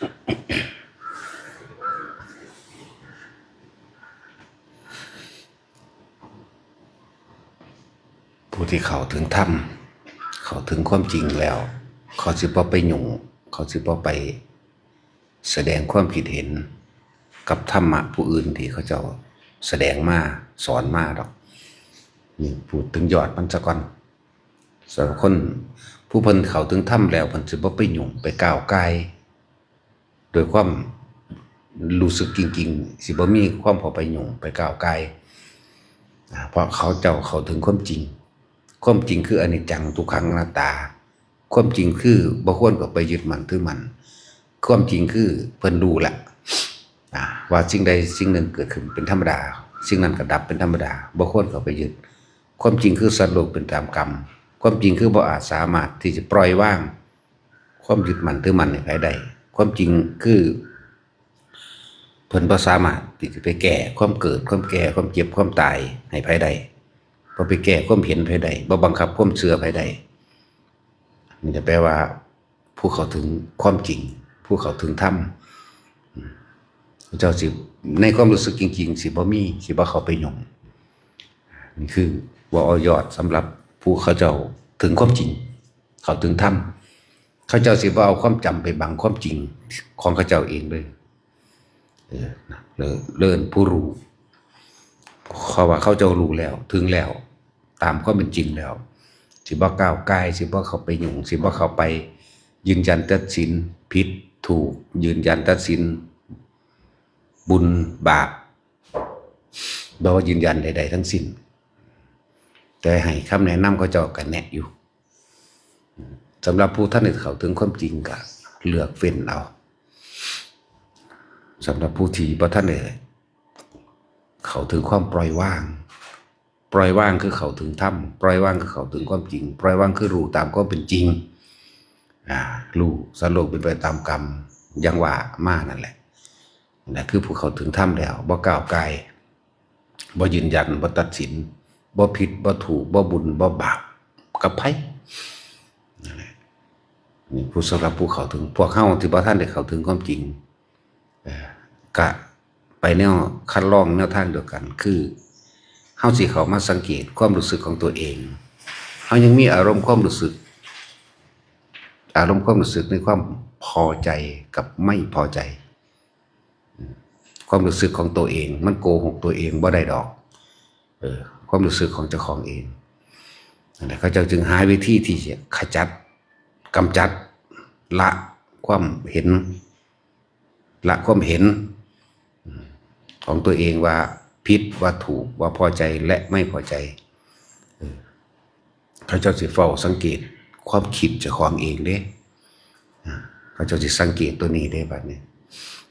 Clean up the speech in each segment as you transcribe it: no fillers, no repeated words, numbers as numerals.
ผู้ที่เข้าถึงธรรมเข้าถึงความจริงแล้วเขาสิบ่ไปยุ่งเขาสิบ่ไปแสดงความคิดเห็นกับธรรมะผู้อื่นที่เขาเจ้าแสดงมาสอนมาดอกนี่พูดถึงยอดมันซะก่อนสำหรับคนผู้เพิ่นเข้าถึงธรรมแล้วเพิ่นสิบ่ไปยุ่งไปก้าวไก่โดยความรู้สึกจริงๆสิบ่มีความเข้าไปยุ่งไปก้าวไก่เพราะเขาเจ้าเข้าถึงความจริงความจริงคืออนิจจังทุกขังอนัตตาความจริงคือบ่ควรก็ไปยึดมั่นถือมั่นความจริงคือเพิ่นรู้แหละว่าสิ่งใดสิ่งหนึ่งเกิดขึ้นเป็นธรรมดาสิ่งนั้นก็ดับเป็นธรรมดาบ่ควรก็ไปยึดความจริงคือสัตว์โลกเป็นตามกรรมความจริงคือบ่อาจสามารถที่จะปล่อยวางความยึดมั่นถือมั่นให้ใครได้ความจริงคือเพิ่นบ่สามารถที่จะไปแก้ความเกิดความแก่ความเจ็บความตายให้ใครได้บ่ไปแก้ความเห็นไผได้บ่บังคับความเชื่อไผได้นี่จะแปลว่าผู้เข้าถึงความจริงผู้เข้าถึงธรรมเจ้าสิในความรู้สึกจริงๆสิบ่มีสิบ่เข้าไปยุ่งนี่คือว่าเอายอดสำหรับผู้เขาเจ้าถึงความจริงเข้าถึงธรรมเขาเจ้าสิบ่เอาความจำไปบังความจริงของเขาเจ้าเองเลยเลิศผู้รู้เขาว่าเขาเจ้ารู้แล้วถึงแล้วตามความเป็นจริงแล้วสิบ่ก้าวไกลสิบ่เข้าไปยุ่งสิบ่เข้าไปยืนยันตัดสินผิดถูกยืนยันตัดสินบุญบาปบ่ว่ายืนยันใดๆทั้งสิ้นแต่ให้คำแนะนำเขาเจ้าก็แนะอยู่สำหรับผู้ท่านที่เข้าถึงความจริงก็เลือกเฟ้นเอาสำหรับผู้ที่บ่ท่านได้เข้าถึงความปล่อยวางคือเข้าถึงธรรมปล่อยวางคือเข้าถึงความจริงปล่อยวางคือรู้ตามความเป็นจริงรู้สัตว์โลกเป็นไปตามกรรมอย่างว่ามานั่นแหละนั่นคือผู้เข้าถึงธรรมแล้วบ่ก้าวไกลบ่ยืนยันบ่ตัดสินบ่ผิดบ่ถูกบ่บุญบ่บาปกับไผนี่ผู้สำหรับผู้เข้าถึงพวกเฮาที่บ่ทันได้เข้าถึงความจริงก็ไปแนวคัดลองแนวทางเดียวกันคือเฮาสิเข้ามาสังเกตความรู้สึกของตัวเองเฮายังมีอารมณ์ความรู้สึกในความพอใจกับไม่พอใจความรู้สึกของตัวเองมันโกหกตัวเองบ่ได้ดอกความรู้สึกของเจ้าของเองนั่นแหละเขาจึงหาวิธีที่จะขจัดกำจัดละความเห็นของตัวเองว่าผิดว่าถูกว่าพอใจและไม่พอใจเขาเจ้าสิเฝ้าสังเกตความคิดเจ้าของเองเด้เขาเจ้าสิสังเกตตัวนี้ได้บัดนี้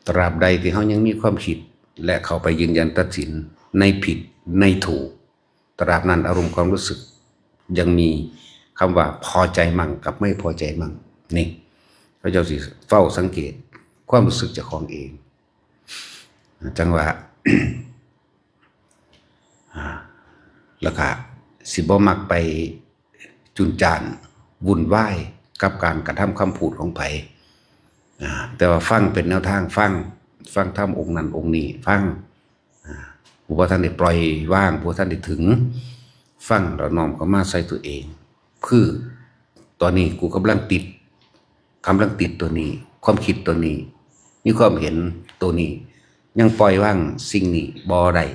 ตราบใดที่เขายังมีความคิดและเขาไปยืนยันตัดสินในผิดในถูกตราบนั้นอารมณ์ความรู้สึกยังมีคำว่าพอใจมั่งกับไม่พอใจมั่งนี่เขาเจ้าสิเฝ้าสังเกตความรู้สึกเจ้าของเองจังว่า แล้วก็สิบ่มักไปจุนจานวุ่นวายกับการกระทำคำพูดของไผแต่ว่าฟังเป็นแนวทางฟังธรรมองค์นั้นองค์นี้ฟังผู้ท่านได้ปล่อยว่างผู้ท่านได้ถึงฟังแล้วน้อมเข้ามาใส่ตัวเองคือตอนนี้กูกำลังติดตัวนี้ความคิดตัวนี้มีความเห็นตัวนี้ยังปล่อยว่างสิ่งนี้บ่ได้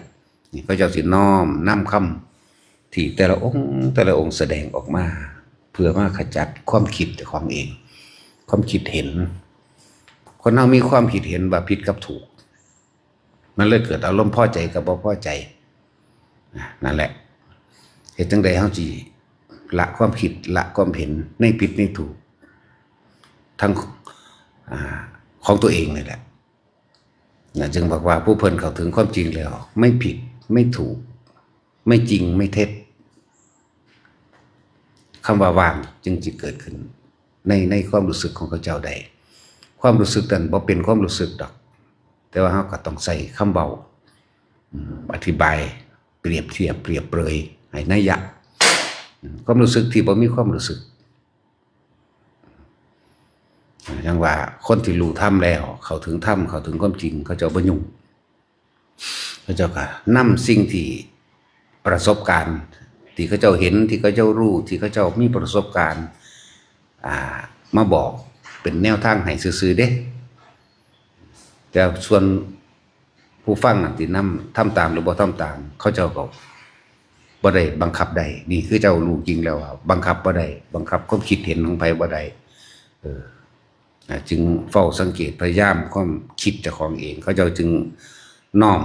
นี่ก็จะสิน้อมนำคำที่แต่ละองค์แสดงออกมาเพื่อมาขจัดความคิดของเองความคิดเห็นคนเรามีความคิดเห็นว่าผิดกับถูกมันเลยเกิดอารมณ์พอใจกับบ่พอใจนั่นแหละเหตุจังใดเฮาสิละความคิดละความเห็นในผิดในถูกทั้งของตัวเองนี่แหละจึงบอกว่าผู้เพิ่นเข้าถึงความจริงแล้วไม่ผิดไม่ถูกไม่จริงไม่เท็จคำว่าว่างจึงจะเกิดขึ้นในความรู้สึกของเขาเจ้าใดความรู้สึกนั้นบ่เป็นความรู้สึกดอกแต่ว่าเราก็ต้องใส่คำเบาอธิบายเปรียบเทียบเปรียบเปรยให้นัยยะความรู้สึกที่บ่มีความรู้สึก อย่างว่าคนที่รู้ธรรมแล้วเขาถึงธรรมเขาถึงความจริงเขาจะบ่ยุ่งเขาเจ้าก็นำสิ่งที่ประสบการณ์ที่เขาเจ้าเห็นที่เขาเจ้ารู้ที่เขาเจ้ามีประสบการณ์มาบอกเป็นแนวทางให้ซื่อๆเด้แต่ส่วนผู้ฟังนั่นที่นำทำตามหรือบ่ทำตามเขาเจ้าก็บ่ได้บังคับได้นี่คือเจ้ารู้จริงแล้วบังคับบ่ได้บังคับความคิดเห็นของไผบ่ได้จึงเฝ้าสังเกตพยายามความคิดเจ้าของเองเขาเจ้าจึงน้อม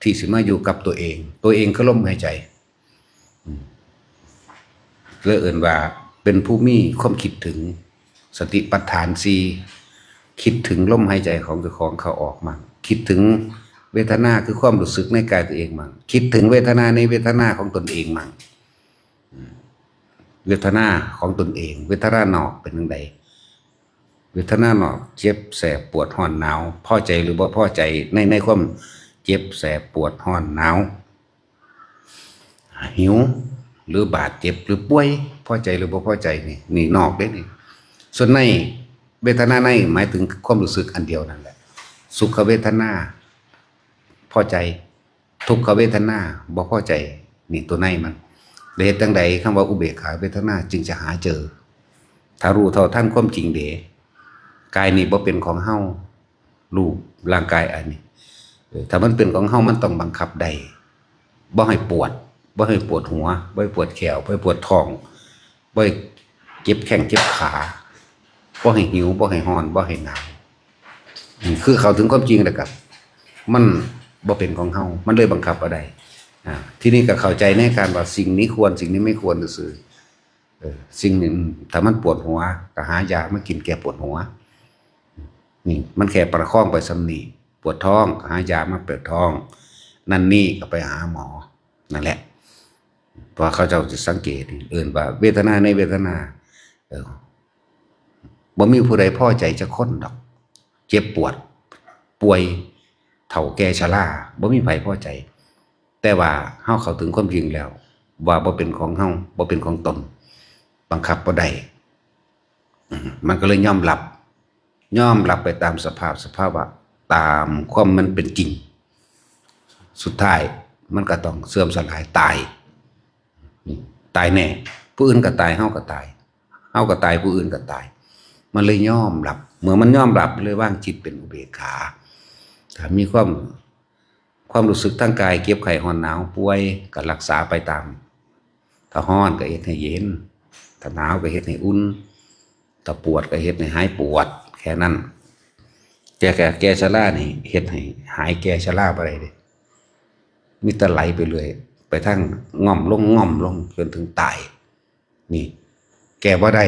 ที่สิมาอยู่กับตัวเองคือลมหายใจเลยเอิ้นว่าเป็นผู้มีความคิดถึงสติปัฏฐาน4คิดถึงลมหายใจของเจ้าของเขาออกมั่งคิดถึงเวทนาคือความรู้สึกในกายตัวเองมั่งคิดถึงเวทนาในเวทนาของตนเองมั่งเวทนาของตนเองเวทนานอกเป็นจังไดเวทนานอกเจ็บแสบปวดร้อนหนาวพอใจหรือบ่พอใจในความเจ็บแสบปวดร้อนหนาวหิวหรือบาดเจ็บหรือป่วยพอใจหรือบ่พอใจนี่นอกเด้นี่ส่วนในเวทนาในหมายถึงความรู้สึกอันเดียวนั่นแหละสุขเวทนาพอใจทุกขเวทนาบ่พอใจนี่ตัวในมันเหตุจังใดคำว่าอุเบกขาเวทนาจึงจะหาเจอถ้ารู้เท่าทันความจริงเดะกายนี่บ่เป็นของเฮารูปร่างกายอันนี้ถ้ามันเป็นของเฮามันต้องบังคับได้บ่ให้ปวดบ่ให้ปวดหัวบ่ให้ปวดแขวบ่ให้ปวดท้องบ่ให้เจ็บแข้งเจ็บขาบ่ให้หิวบ่ให้ร้อนบ่ให้หนาวคือเข้าถึงความจริงแล้วครับมันบ่เป็นของเฮามันเลยบังคับบ่ได้ทีนี้ก็เข้าใจในการว่าสิ่งนี้ควรสิ่งนี้ไม่ควรซื่อสิ่งนึงถ้ามันปวดหัวก็หายามากินแก้ปวดหัวนี่มันแค่ประคองไปสำนีปวดท้องก็หายามาปวดท้องนั่นนี่ก็ไปหาหมอนั่นแหละเพราะเขาเจ้าจะสังเกตว่าเวทนาในเวทนาบ่มีผู้ใดพอใจจะค้นดอกเจ็บปวดป่วยเฒ่าแก่ชราบ่มีไผพอใจแต่ว่าเฮาเข้าถึงความจริงแล้วว่าบ่เป็นของเฮาบ่เป็นของตนบังคับบ่ได้มันก็เลยยอมรับไปตามสภาวะตามความมันเป็นจริงสุดท้ายมันก็ต้องเสื่อมสลายตายแน่ผู้อื่นก็ตายเฮาก็ตายผู้อื่นก็ตายมันเลยยอมรับเมื่อมันยอมรับเลยว่างจิตเป็นอุเบกขาถ้ามีความรู้สึกทางกายเก็บไข้ร้อนหนาวป่วยก็รักษาไปตามถ้าร้อนก็เฮ็ดให้เย็นถ้าหนาวก็เฮ็ดให้อุ่นถ้าปวดก็เฮ็ดให้หายปวดแค่นั้นแก่ชรานี่เฮ็ดให้หายแก่ชราบ่ได้เด้มีแต่ไหลไปเลยไปทั้งง่อมลงจนถึงตายนี่แก้บ่ได้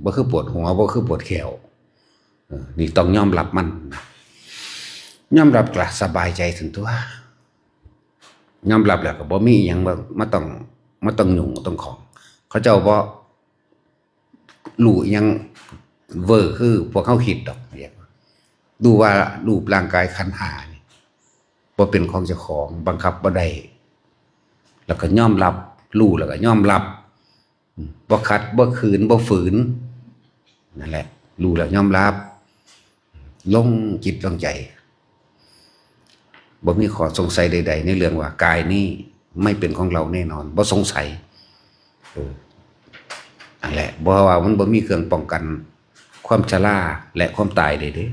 บ่คือปวดหัวบ่คือปวดแขวนี่ต้องยอมรับมันยอมรับก็สบายใจถึงตัวยอมรับแล้วก็บ่มีหยังมาต้องยุ่งต้องของเขาเจ้าบ่รู้หยังเวอร์คือพวกเขาคิดดอกเรียกดูว่ารูปร่างกายขันธ์ห้านี่บ่เป็นของเจ้าของบังคับบ่ได้แล้วก็ยอมรับรู้แล้วก็ยอมรับบ่ขัดบ่ขืนบ่ฝืนนั่นแหละรู้แล้วยอมรับลงจิตลงใจบ่มีข้อสงสัยใดๆในเรื่องว่ากายนี้ไม่เป็นของเราแน่นอนบ่สงสัยนั่นแหละบ่ว่ามันบ่มีเครื่องป้องกันความชราและความตายได้เด้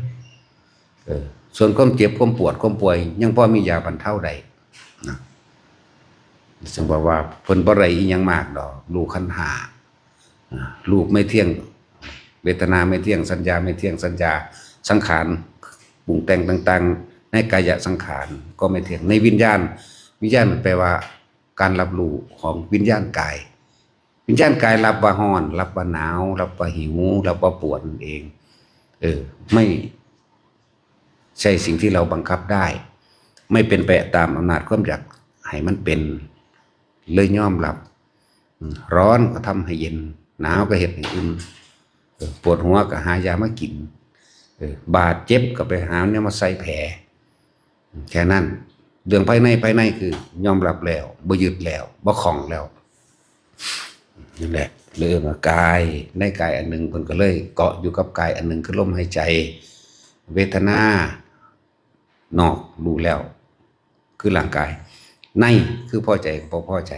ส่วนความเจ็บความปวดความป่วยยังพอมียาบรรเทาได้นะซึ่งว่าเพิ่นบ่ได้อีหยังมากดอกรูปขันธ์ห้ารูปไม่เที่ยงเวทนาไม่เที่ยงสัญญาไม่เที่ยงสัญญาสังขารปรุงแต่งต่างๆในกายสังขารก็ไม่เที่ยงในวิญญาณแปลว่าการรับรู้ของวิญญาณกายรับว่าร้อนรับว่าหนาวรับว่าหิวรับว่าปวดนั่นเองไม่ใช่สิ่งที่เราบังคับได้ไม่เป็นไปตามอำนาจความอยากให้มันเป็นเลยยอมรับร้อนก็ทำให้เย็นหนาวก็เฮ็ดให้อุ่นปวดหัวก็หายามากินบาดเจ็บก็ไปหาเนี่ยมาใส่แผลแค่นั้นเรื่องภายในคือยอมรับแล้วบ่ยึดแล้วบ่คล้องแล้วนั่นแหละ เลยว่ากายในกายอันหนึ่งเพิ่นก็เลยเกาะอยู่กับกายอันหนึ่งคือลมหายใจเวทนานอกรู้แล้วคือร่างกายในคือพอใจกับบ่พอใจ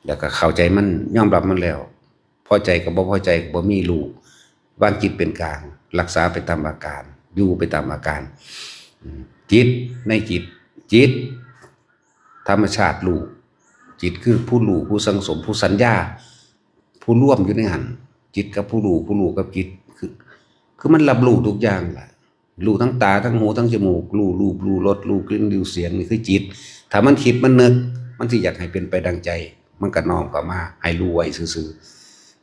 แล้วก็เข้าใจมันยอมรับมันแล้วพอใจกับบ่พอใจบ่มีรู้วางจิตเป็นกลางรักษาไปตามอาการอยู่ไปตามอาการจิตในจิตธรรมชาติรู้จิตคือผู้รู้ผู้สังสมผู้สัญญาผู้ร่วมอยู่ในหันจิตกับผู้รู้กับจิตคือมันรับรู้ทุกอย่างแหละรู้ทั้งตาทั้งหูทั้งจมูกรู้รูปรู้รสรู้กลิ่นรู้เสียงนี่คือจิตถ้ามันคิดมันนึกมันสิอยากให้เป็นไปดังใจมันก็น้อมเข้ามาให้รู้ไว้ซื่อ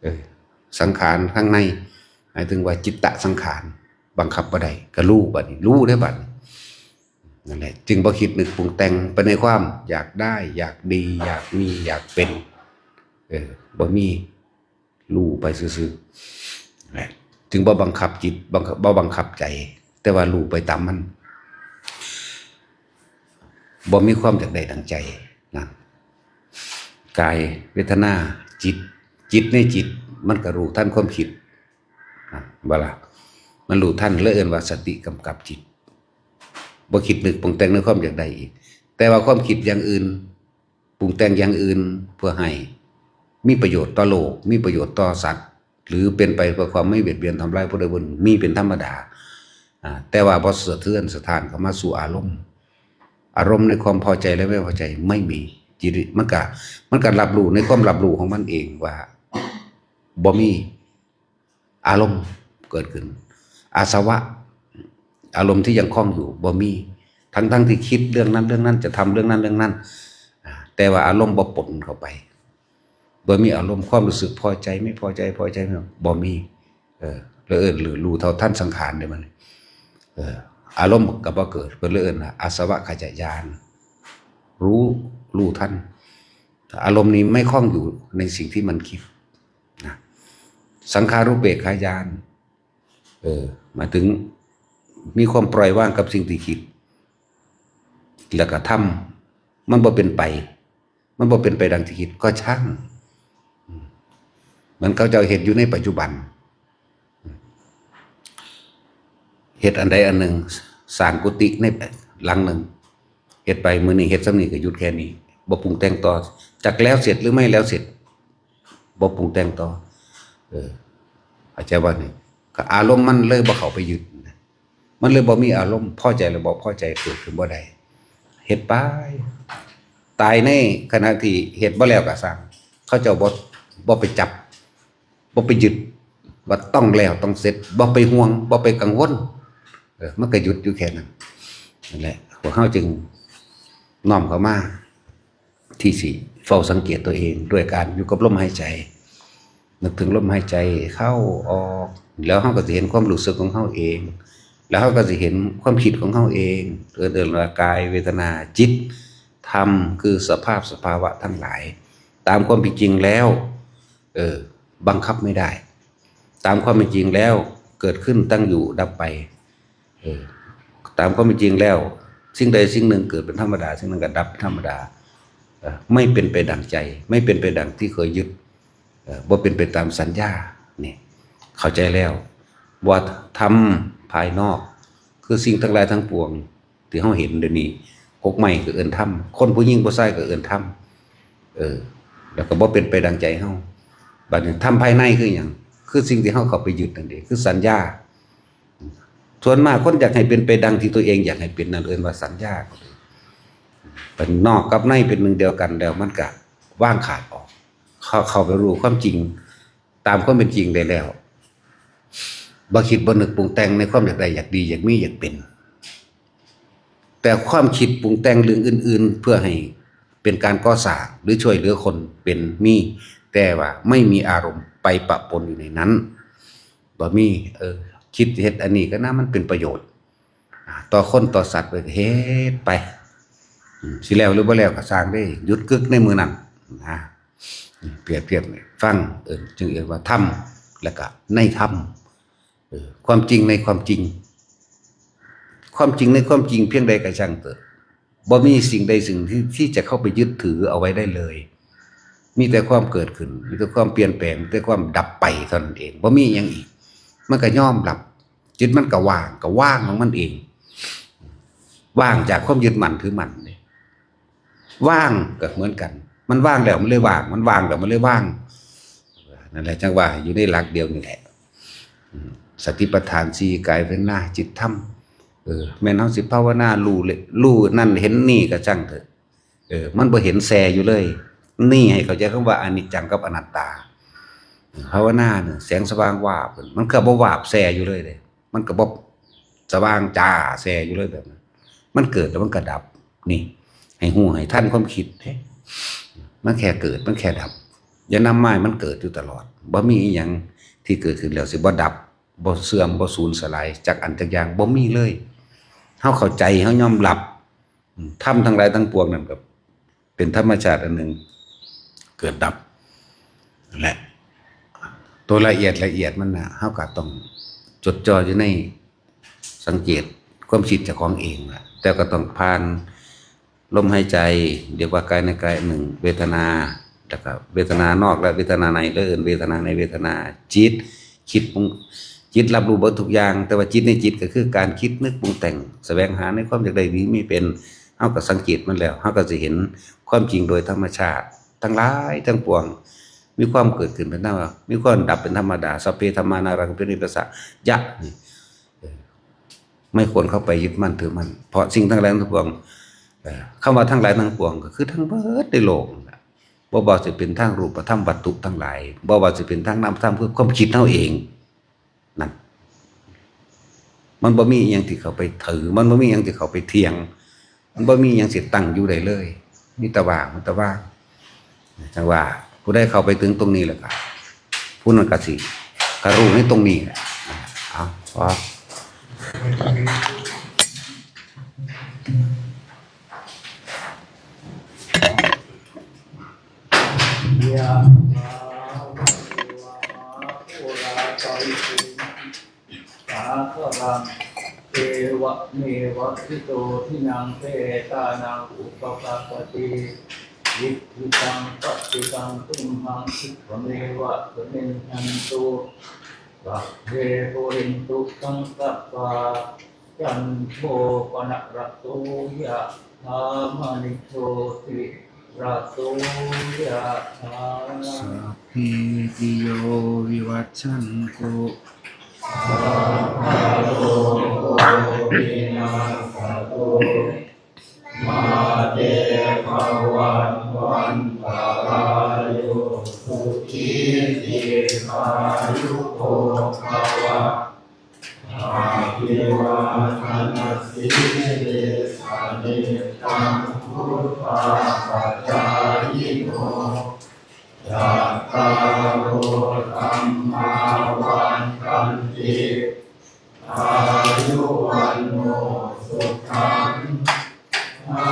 ๆสังขารข้างในหมายถึงว่าจิตตสังขารบังคับบ่ได้ก็รู้บัดนี้รู้ได้บัดนั่นแหละจึงบ่คิดนึกปรุงแต่งไปในความอยากได้อยากดีอยากมีอยากเป็นบ่มีรู้ไปซื่อๆจึงบ่บังคับจิตบ่บังคับใจแต่ว่ารู้ไปตามมันบ่มีความอยากได้ดังใจนั่นกายเวทนาจิตในจิตมันก็รู้ทันความคิดบ่ล่ะมันรู้ทันเลยเอิ้นว่าสติกำกับจิตบ่คิดนึกปรุงแต่งในความอยากได้อีกแต่ว่าความคิดอย่างอื่นปรุงแต่งอย่างอื่นเพื่อให้มีประโยชน์ต่อโลกมีประโยชน์ต่อสัตว์หรือเป็นไปเพื่อความไม่เบียดเบียนทำลายผู้ใดผู้หนึ่งมีเป็นธรรมดาแต่ว่าพอสะเทือนสถานเข้ามาสู่อารมณ์ในความพอใจและไม่พอใจไม่มีจิตมันก็รับรู้ในความรับรู้ของมันเองว่าบ่มีอารมณ์เกิดขึ้นอาสวะอารมณ์ที่ยังคล้องอยู่บ่มีทั้งที่คิดเรื่องนั้นจะทำเรื่องนั้นแต่ว่าอารมณ์บ่ปนเข้าไปบ่มีอารมณ์ความรู้สึกพอใจไม่พอใจบ่มีหรือรู้เท่าทันสังขารได้มันอารมณ์ก็บ่เกิดเพิ่นเลยอาสวะขจายานรู้ทันอารมณ์นี้ไม่คล้องอยู่ในสิ่งที่มันคิดนะสังขารุปเบกขายานหมายถึงมีความปล่อยวางกับสิ่งที่คิดแล้วก็ทำมันบ่เป็นไปดังที่คิดก็ช่างมันเขาจะเห็นอยู่ในปัจจุบันเฮ็ดอันใดอันหนึ่งสร้างกุฏิในหลังหนึ่งเฮ็ดไปมื้อนี้เฮ็ดซ้ำนี้ก็หยุดแค่นี้บ่ปรุงแต่งต่อจักแล้วเสร็จหรือไม่แล้วเสร็จบ่ปรุงแต่งต่อเข้าใจว่านี่ก็อารมณ์มันเลยบ่เข้าไปยึดมันเลยบ่มีอารมณ์พอใจหรือบ่พอใจเกิดขึ้นบ่ได้เฮ็ดไปตายในขณะที่เฮ็ดบ่แล้วก็สร้างเขาเจ้าบ่ไปจับบ่ไปยึดว่าต้องแล้วต้องเสร็จบ่ไปห่วงบ่ไปกังวลมันก็หยุดอยู่แค่นั้นนั่นแหละพวกเฮาจึงน้อมเข้ามาที่สิเฝ้าสังเกตตัวเองด้วยการอยู่กับลมหายใจนึกถึงลมหายใจเข้าออกแล้วเฮาก็สิเห็นความรู้สึกของเฮาเองแล้วเฮาก็สิเห็นความคิดของเฮาเองเดินว่ากายเวทนาจิตธรรมคือสภาวะทั้งหลายตามความเป็นจริงแล้วบังคับไม่ได้ตามความเป็นจริงแล้วเกิดขึ้นตั้งอยู่ดับไปตามความเป็นจริงแล้วสิ่งใดสิ่งหนึ่งเกิดเป็นธรรมดาสิ่งหนึ่งก็ดับธรรมดาไม่เป็นไปดังใจไม่เป็นไปดังที่เคยยึดบ่เป็นไปตามสัญญานี่เข้าใจแล้วว่าธรรมภายนอกคือสิ่งทั้งหลายทั้งปวงที่เฮาเห็นเดี๋ยวนี้กกไม้ก็เอิ้นธรรมคนผู้หญิงผู้ชายก็เอิ้นธรรมแล้วก็บ่เป็นไปดังใจเฮาบัดนี้ธรรมภายในคือหยังคือสิ่งที่เฮาเข้าไปยึดนั่นเองคือสัญญาส่วนมากคนอยากให้เป็นไปดังที่ตัวเองอยากให้เป็นนั่นเอิ้นว่าสัญญาเป็นนอกกับในเป็นหนึ่งเดียวกันแล้วมันก็ว่างขาดออกเข้าไปรู้ความจริงตามความเป็นจริงได้แล้วบ่คิดบ่นึกปรุงแต่งในความอยากได้อยากดีอยากมีอยากเป็นแต่ความคิดปรุงแต่งเรื่องอื่นๆเพื่อให้เป็นการก่อสร้างหรือช่วยเหลือคนเป็นมีแต่ว่าไม่มีอารมณ์ไปปะปนอยู่ในนั้นบ่มีคิดเฮ็ดอันนี้ก็น่ามันเป็นประโยชน์ต่อคนต่อสัตว์ไปเฮ็ดไปสิแล้วหรือบ่แล้วก็สร้างได้หยุดกึกในมือนั้นเปรียบเทียบฟังจึงเรียกว่าธรรมแล้วก็ในธรรมความจริงในความจริงในความจริงเพียงใดก็ช่างเถิดบ่มีสิ่งใดสิ่งที่จะเข้าไปยึดถือเอาไว้ได้เลย มีแต่ความเกิดขึ้นมีแต่ความเปลี่ยนแปลงมีแต่ความดับไปเท่านั้นเองบ่มีหยังอีกมันก็ยอมรับจิตมันก็ว่างของมันเองว่างจากความยึดมั่นถือมั่นนี่ว่างก็เหมือนกันมันว่างแล้วมันเลยว่างมันว่างแล้วมันเลยว่างนั่นแหละจังว่าอยู่ในหลักเดียวนี่แหละสติปัฏฐาน4กายเวทนาจิตธรรมแม่นเฮาสิภาวนารู้นั่นเห็นนี่ก็จังเถอะมันบ่เห็นแสอยู่เลยนี่ให้เข้าใจคำว่าอนิจจังกับอนัตตาภาวนาเนี่ยแสงสว่างวาบมันก็บ่วาบแสอยู่เลยเด้มันก็บ่สว่างจ้าแสอยู่เลยแบบนั้นมันเกิดแล้วมันก็ดับนี่ให้ฮู้ให้ทันความคิดมันแค่เกิดมันแค่ดับอย่านำหมายมันเกิดอยู่ตลอดบ่มีอีหยังที่เกิดขึ้นแล้วสิบ่ดับบ่เสื่อมบ่สูญสลายจากอันจากอย่างบ่มีเลยเฮาเข้าใจเฮายอมรับธรรมทั้งหลายทั้งปวงนั่นก็เป็นธรรมชาติอันหนึ่งเกิดดับและตัวละเอียดมันน่ะเฮาก็ต้องจดจ่ออยู่ในสังเกตความคิดเจ้าของเองล่ะแต่ก็ต้องผ่านลมหายใจเรียกว่ากายในกายหนึ่งเวทนาแล้วก็เวทนานอกและเวทนาในเวทนาในเวทนาจิตคิดปรุงจิตรับรู้เบิดทุกอย่างแต่ว่าจิตในจิตก็คือการคิดนึกปรุงแต่งแสวงหาในความอยากได้ดีมีเป็นเฮาก็สังเกตมันแล้วเฮาก็สิเห็นความจริงโดยธรรมชาติทั้งหลายทั้งปวงมีความเกิดขึ้นเป็นธรรมดามีความดับเป็นธรรมดาสัพเพธัมมานารังเป็นนิพพะยะนี่ไม่ควรเข้าไปยึดมั่นถือมั่นเพราะสิ่งทั้งหลายทั้งปวงคำว่าทั้งหลายทั้งปวงก็คือทั้งเบิดในโลกบ่ว่าสิเป็นทางรูปธรรมวัตถุทั้งหลายบ่ว่าสิเป็นทางนามธรรมคือความคิดเฮาเองนั่นมันบ่มีหยังที่เขาไปถือมันบ่มีหยังที่เขาไปเถียงมันบ่มีหยังสิตั้งอยู่ได้เลยมีแต่ว่างมันแต่ว่างจังว่าผู้ใดเข้าไปถึงตรงนี้แล้วก็ผู้นั้นก็สิก็รู้ในตรงนี้แหละเอาพอยะถาวะปุราปาริปุสาคลังเอวะเมวะทิโตทินังเปตานังอุปกัปปติยิทธิตังปัจจิตังตุมหังคิปะเมวะสมินทันตุสัพเพปุรินตุสังกัปปะจันโทปนะระโตยะธามณิโชติระโตยะธาสัพพิติโยวิวัชชันโกสัพพะโลกวินาศโตมาเตภวัตวันตรายโยสุขีติขายุโกภวะอาภิวาทนาสิริสานิจังพุทธาปัจจายิโนยัตตาโรธัมมาวันตันติอายุวันโนสุขังภา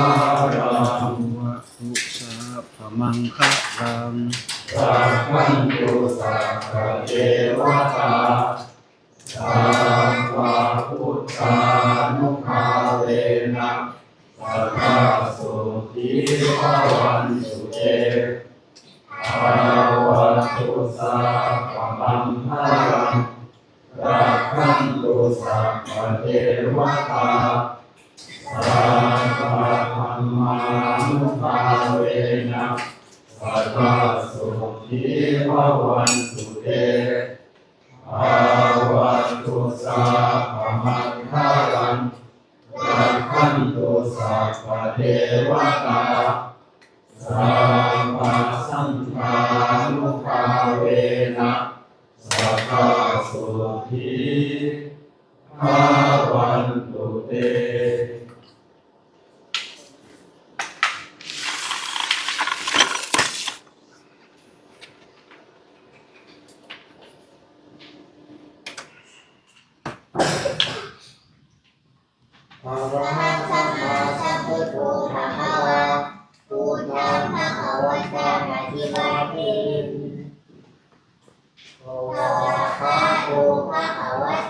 ลังวะตุสัพพมังคะรังสัพพันตุสัพพะเทวตาสัพพะพุทธานุภาเวนะสัพพะโสติภวันตุเตภาวะตุสัพพะมังคะรังสัพพันตุสัพพะเทวตาสัพพะธัมมานุภาเวนะสัพพะโสติภวันตุเตภาวะตุสัพพะมังคะรังสัพพันตุสัพพะเทวตาสัพพะสังฆานุภาเวนะสัพพะโสติภวันตุเตอะระหะสัมมาสัมพุทโธภะคะวะพุทธังภะคะวันตังอภิวา